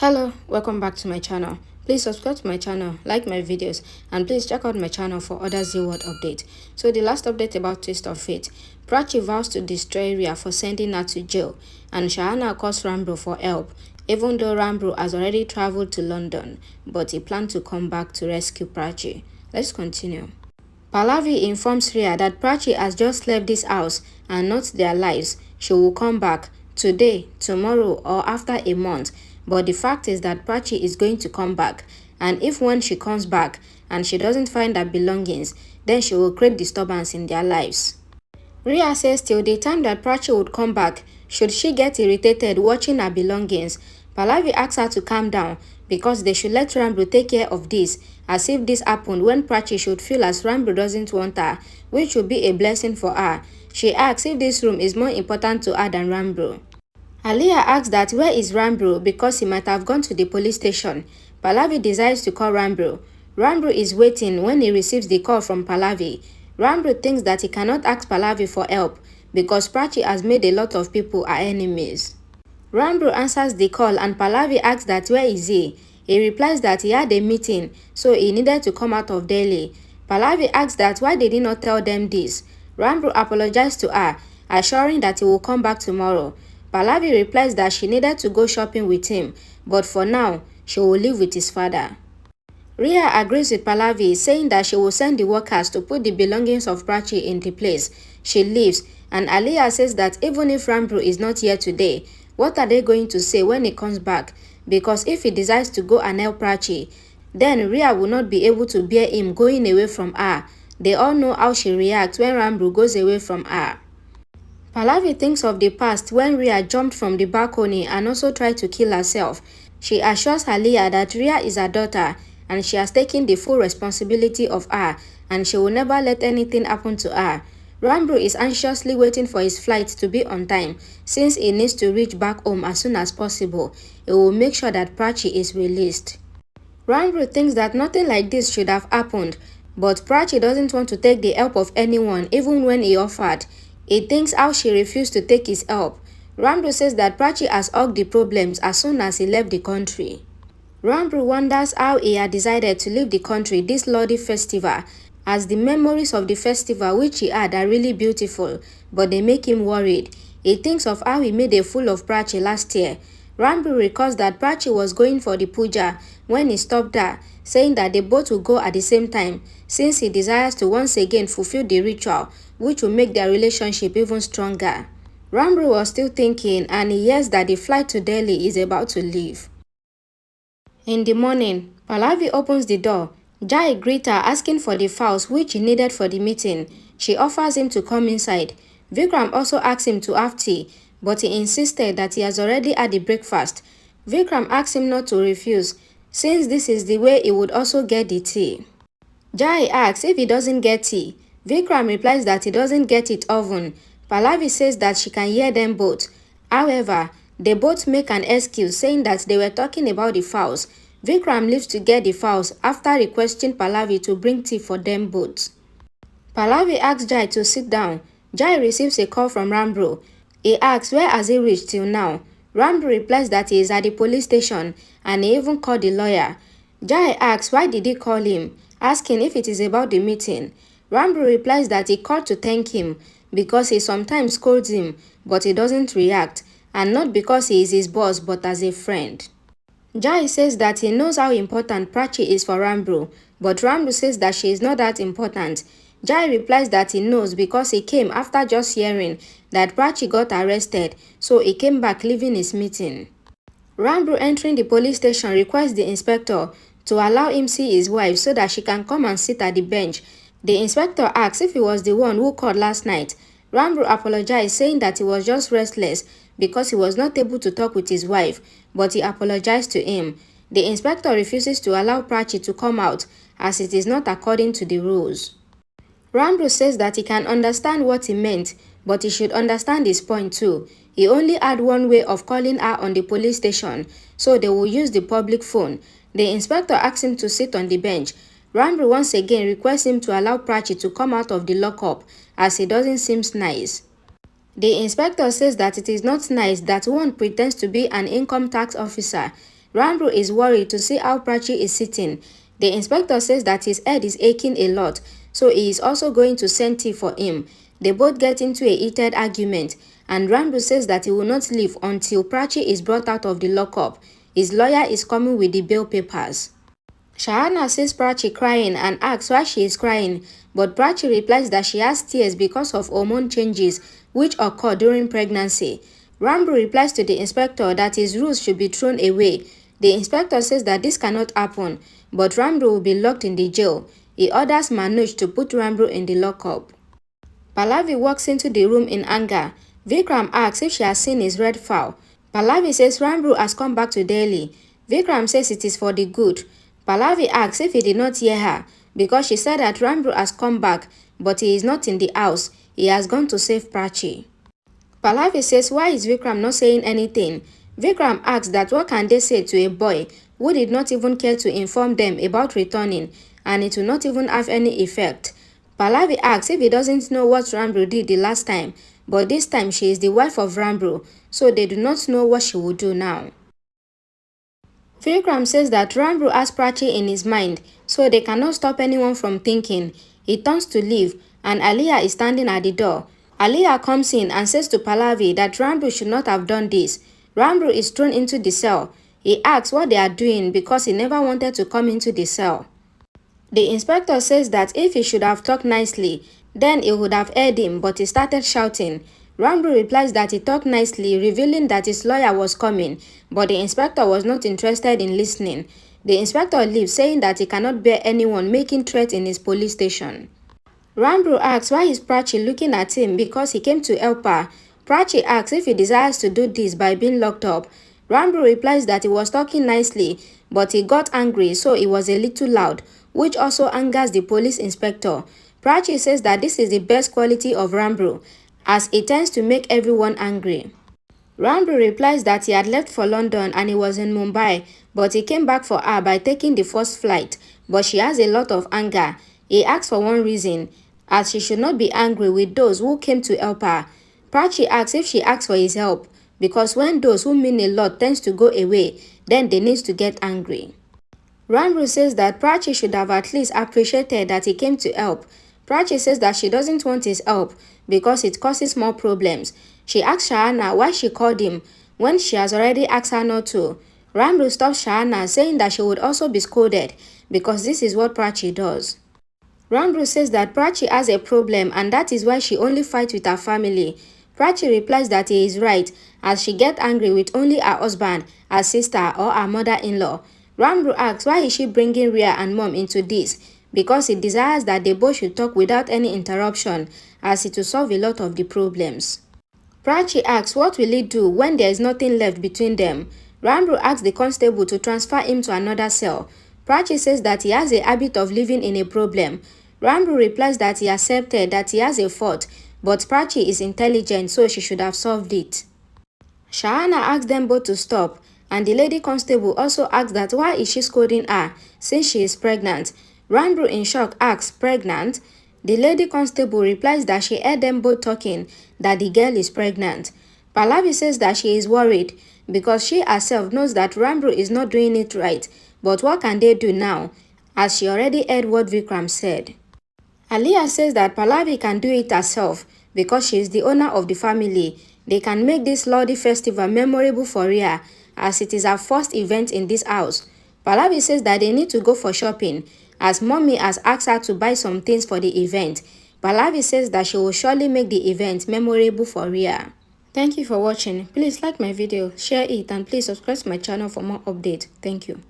Hello, welcome back to my channel. Please subscribe to my channel, like my videos, and please check out my channel for other Z-World updates. So the last update about Twist of Fate. Prachi vows to destroy Ria for sending her to jail, and Shahana calls Ranbir for help, even though Ranbir has already traveled to London, but he planned to come back to rescue Prachi. Let's continue. Pallavi informs Ria that Prachi has just left this house and not their lives. She will come back today, tomorrow, or after a month. But the fact is that Prachi is going to come back, and if when she comes back and she doesn't find her belongings, then she will create disturbance in their lives. Ria says till the time that Prachi would come back, should she get irritated watching her belongings, Pallavi asks her to calm down because they should let Ranbir take care of this, as if this happened when Prachi should feel as Ranbir doesn't want her, which would be a blessing for her. She asks if this room is more important to her than Ranbir. Aliyah asks that where is Ranbir because he might have gone to the police station. Pallavi decides to call Ranbir. Ranbir is waiting when he receives the call from Pallavi. Ranbir thinks that he cannot ask Pallavi for help because Prachi has made a lot of people her enemies. Ranbir answers the call and Pallavi asks that where is he? He replies that he had a meeting, so he needed to come out of Delhi. Pallavi asks that why did he not tell them this? Ranbir apologized to her, assuring that he will come back tomorrow. Pallavi replies that she needed to go shopping with him, but for now, she will live with his father. Ria agrees with Pallavi, saying that she will send the workers to put the belongings of Prachi in the place. She leaves, and Aliyah says that even if Ranbir is not here today, what are they going to say when he comes back? Because if he decides to go and help Prachi, then Ria will not be able to bear him going away from her. They all know how she reacts when Ranbir goes away from her. Pallavi thinks of the past when Ria jumped from the balcony and also tried to kill herself. She assures Aliyah that Ria is her daughter and she has taken the full responsibility of her and she will never let anything happen to her. Ranbir is anxiously waiting for his flight to be on time since he needs to reach back home as soon as possible. He will make sure that Prachi is released. Ranbir thinks that nothing like this should have happened, but Prachi doesn't want to take the help of anyone even when he offered. He thinks how she refused to take his help. Ranbir says that Prachi has hugged the problems as soon as he left the country. Ranbir wonders how he had decided to leave the country this Lodi festival, as the memories of the festival which he had are really beautiful, but they make him worried. He thinks of how he made a fool of Prachi last year. Ranbir recalls that Prachi was going for the puja when he stopped her, saying that they both will go at the same time, since he desires to once again fulfill the ritual, which will make their relationship even stronger. Ranbir was still thinking, and he hears that the flight to Delhi is about to leave. In the morning, Pallavi opens the door. Jai greets her asking for the files which he needed for the meeting. She offers him to come inside. Vikram also asks him to have tea, but he insisted that he has already had the breakfast. Vikram asks him not to refuse, since this is the way he would also get the tea. Jai asks if he doesn't get tea. Vikram replies that he doesn't get it often. Pallavi says that she can hear them both. However, they both make an excuse saying that they were talking about the files. Vikram leaves to get the files after requesting Pallavi to bring tea for them both. Pallavi asks Jai to sit down. Jai receives a call from Ranbir. He asks where has he reached till now. Ranbir replies that he is at the police station and he even called the lawyer. Jai asks why did he call him, asking if it is about the meeting. Ranbir replies that he called to thank him because he sometimes scolds him but he doesn't react, and not because he is his boss but as a friend. Jai says that he knows how important Prachi is for Ranbir, but Ranbir says that she is not that important. Jai replies that he knows because he came after just hearing that Prachi got arrested, so he came back leaving his meeting. Ranbir entering the police station requests the inspector to allow him see his wife so that she can come and sit at the bench. The inspector asks if he was the one who called last night. Ranbir apologized, saying that he was just restless because he was not able to talk with his wife, but he apologized to him. The inspector refuses to allow Prachi to come out as it is not according to the rules. Ranbir says that he can understand what he meant, but he should understand his point too. He only had one way of calling her on the police station, so they will use the public phone. The inspector asks him to sit on the bench. Ranbir once again requests him to allow Prachi to come out of the lockup as he doesn't seem nice. The inspector says that it is not nice that one pretends to be an income tax officer. Ranbir is worried to see how Prachi is sitting. The inspector says that his head is aching a lot, so he is also going to send tea for him. They both get into a heated argument, and Ranbir says that he will not leave until Prachi is brought out of the lockup. His lawyer is coming with the bail papers. Shahana sees Prachi crying and asks why she is crying, but Prachi replies that she has tears because of hormone changes which occur during pregnancy. Ranbir replies to the inspector that his rules should be thrown away. The inspector says that this cannot happen, but Ranbir will be locked in the jail. He orders Manoj to put Ranbir in the lockup. Pallavi walks into the room in anger. Vikram asks if she has seen his red fowl. Pallavi says Ranbir has come back to Delhi. Vikram says it is for the good. Pallavi asks if he did not hear her, because she said that Ranbir has come back, but he is not in the house. He has gone to save Prachi. Pallavi says why is Vikram not saying anything? Vikram asks that what can they say to a boy who did not even care to inform them about returning, and it will not even have any effect. Pallavi asks if he doesn't know what Ranbir did the last time, but this time she is the wife of Ranbir, so they do not know what she will do now. Vikram says that Ranbir has Prachi in his mind, so they cannot stop anyone from thinking. He turns to leave, and Aliyah is standing at the door. Aliyah comes in and says to Pallavi that Ranbir should not have done this. Ranbir is thrown into the cell. He asks what they are doing because he never wanted to come into the cell. The inspector says that if he should have talked nicely, then he would have heard him, but he started shouting. Ranbir replies that he talked nicely, revealing that his lawyer was coming, but the inspector was not interested in listening. The inspector leaves, saying that he cannot bear anyone making threats in his police station. Ranbir asks why is Prachi looking at him because he came to help her. Prachi asks if he desires to do this by being locked up. Ranbir replies that he was talking nicely, but he got angry, so he was a little loud, which also angers the police inspector. Prachi says that this is the best quality of Ranbir, as he tends to make everyone angry. Ranbir replies that he had left for London and he was in Mumbai, but he came back for her by taking the first flight, but she has a lot of anger. He asks for one reason, as she should not be angry with those who came to help her. Prachi asks if she asks for his help, because when those who mean a lot tends to go away, then they need to get angry. Ranbir says that Prachi should have at least appreciated that he came to help. Prachi says that she doesn't want his help because it causes more problems. She asks Shahana why she called him when she has already asked her not to. Ranbir stops Shahana, saying that she would also be scolded because this is what Prachi does. Ranbir says that Prachi has a problem and that is why she only fights with her family. Prachi replies that he is right, as she gets angry with only her husband, her sister or her mother-in-law. Ranbir asks why is she bringing Ria and mom into this, because he desires that they both should talk without any interruption, as it will solve a lot of the problems. Prachi asks what will he do when there is nothing left between them. Ranbir asks the constable to transfer him to another cell. Prachi says that he has a habit of living in a problem. Ranbir replies that he accepted that he has a fault, but Prachi is intelligent, so she should have solved it. Shahana asks them both to stop, and the lady constable also asks that why is she scolding her since she is pregnant. Ranbir in shock asks, pregnant? The lady constable replies that she heard them both talking that the girl is pregnant. Pallavi says that she is worried because she herself knows that Ranbir is not doing it right, but what can they do now, as she already heard what Vikram said. Aliyah says that Pallavi can do it herself because she is the owner of the family. They can make this Lodi festival memorable for Ria, as it is her first event in this house. Pallavi says that they need to go for shopping, as mommy has asked her to buy some things for the event. Pallavi says that she will surely make the event memorable for Ria. Thank you for watching. Please like my video, share it, and please subscribe to my channel for more updates. Thank you.